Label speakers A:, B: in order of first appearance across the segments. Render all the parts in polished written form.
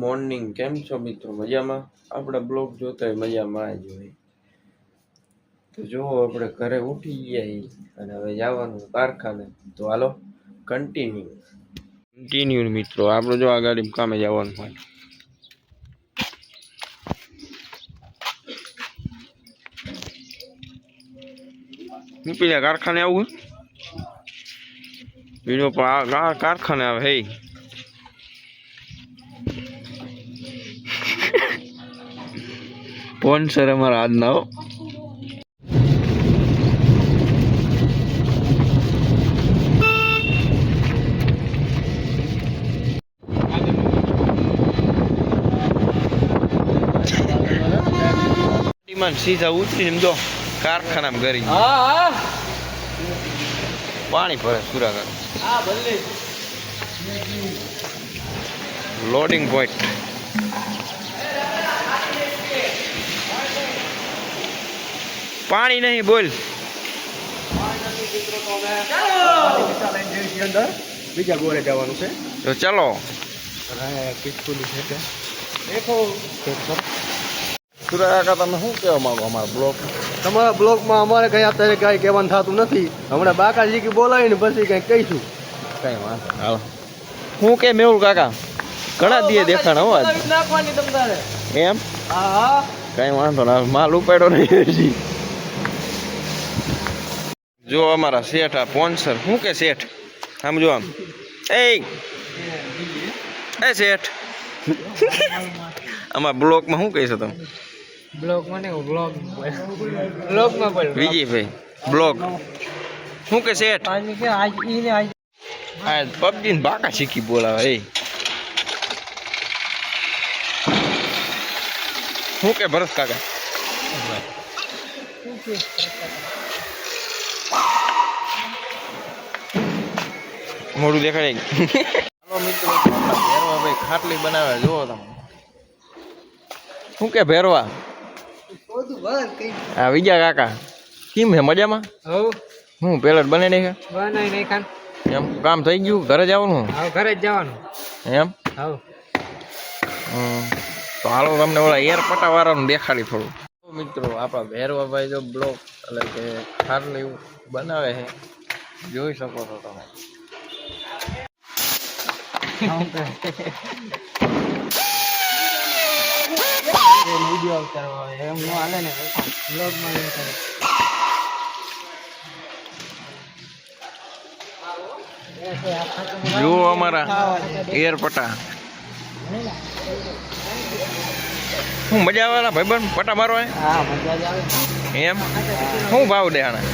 A: Morning. કેમ છો મિત્રો? મજામાં? આપણે બ્લોગ જોતા હોય મજામાં જ હોય. તો જો આપણે ઘરે ઉઠી ગયા અને હવે જવાનું કારખાને. તો હાલો કન્ટિન્યુ મિત્રો. આપણે જો આ ગાડીમાં કામે જવાનું હોય. હું પેલા કારખાને આવું વિડીયો પણ કારખાને આવે હે. સ્પોન્સર અમારા આજના હો. સીધા ઉતરીને જો કારખાનામાં કરી પાણી ભરે સુરાગર લોડિંગ પોઈન્ટ. પાણી નહીં બોલ.
B: બીજા ગોળે જવાનું છે
A: તો ચાલો. સુરાગા તમે શું કહેવા માંગો અમારા બ્લોગ?
B: તમારા બ્લોગમાં અમારે કઈ અત્યારે કઈ કહેવાનું થતું નથી. હમણાં બાકાજી કે બોલાવીને પછી કઈ કહીશું.
A: કઈ વાંધો હાલો. હું કે મેહુલ કાકા ઘણા દીએ દેખાણા હો આજ
B: નાખવાની તમારે
A: એમ.
B: હા
A: કઈ વાંધો ના. માલ ઉપાડ્યો નહીં. જો અમારા શેઠ આ સ્પોન્સર. શું કે શેઠ આમ જો આમ એ શેઠ આમાં બ્લોગમાં શું કહીશો તમે?
B: બ્લોગમાં
A: વિજયભાઈ બ્લોગ શું કે શેઠ? આ પબજી ને બાકા શીખી બોલાવે એ. શું કે ભરત કાકા? મોડું દેખાડે. હાલો મિત્રો ભેરવા ભાઈ ખાટલી બનાવે જુઓ તમે. શું કે ભેરવા? હા વિજય કાકા કેમ છે? મજામાં? હું પેલા બનાવી નાખ્યા એમ? કામ થઈ ગયું? ઘરે જવાનું?
B: ઘરે જ જવાનું
A: એમ. તો હાલો તમને ઓલા એર પટા વાળાનું દેખાડી થોડું. મિત્રો આપણા ભેરવા ભાઈ જો બ્લોક એટલે કે ખાટલી બનાવે છે, જોઈ શકો છો તમે. જુઓ અમારા એર પટા. હું મજા આવે ભાઈબંધ પટા મારવા? એમ. શું ભાવ દે આના?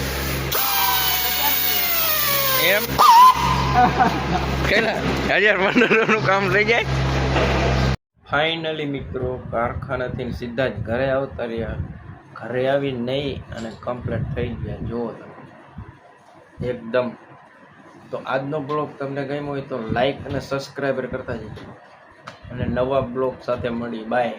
A: એમ 1000-1500 નું કામ થઈ જાય. ફાઇનલી મિત્રો કારખાનાથી સીધા જ ઘરે આવતા રહ્યા. ઘરે આવી નહીં અને કમ્પ્લીટ થઈ ગયા જુઓ તમે એકદમ. તો આજનો બ્લોગ તમને ગમ્યો હોય તો લાઈક અને સબસ્ક્રાઈબર કરતા જજો અને નવા બ્લોગ સાથે મળી. બાય.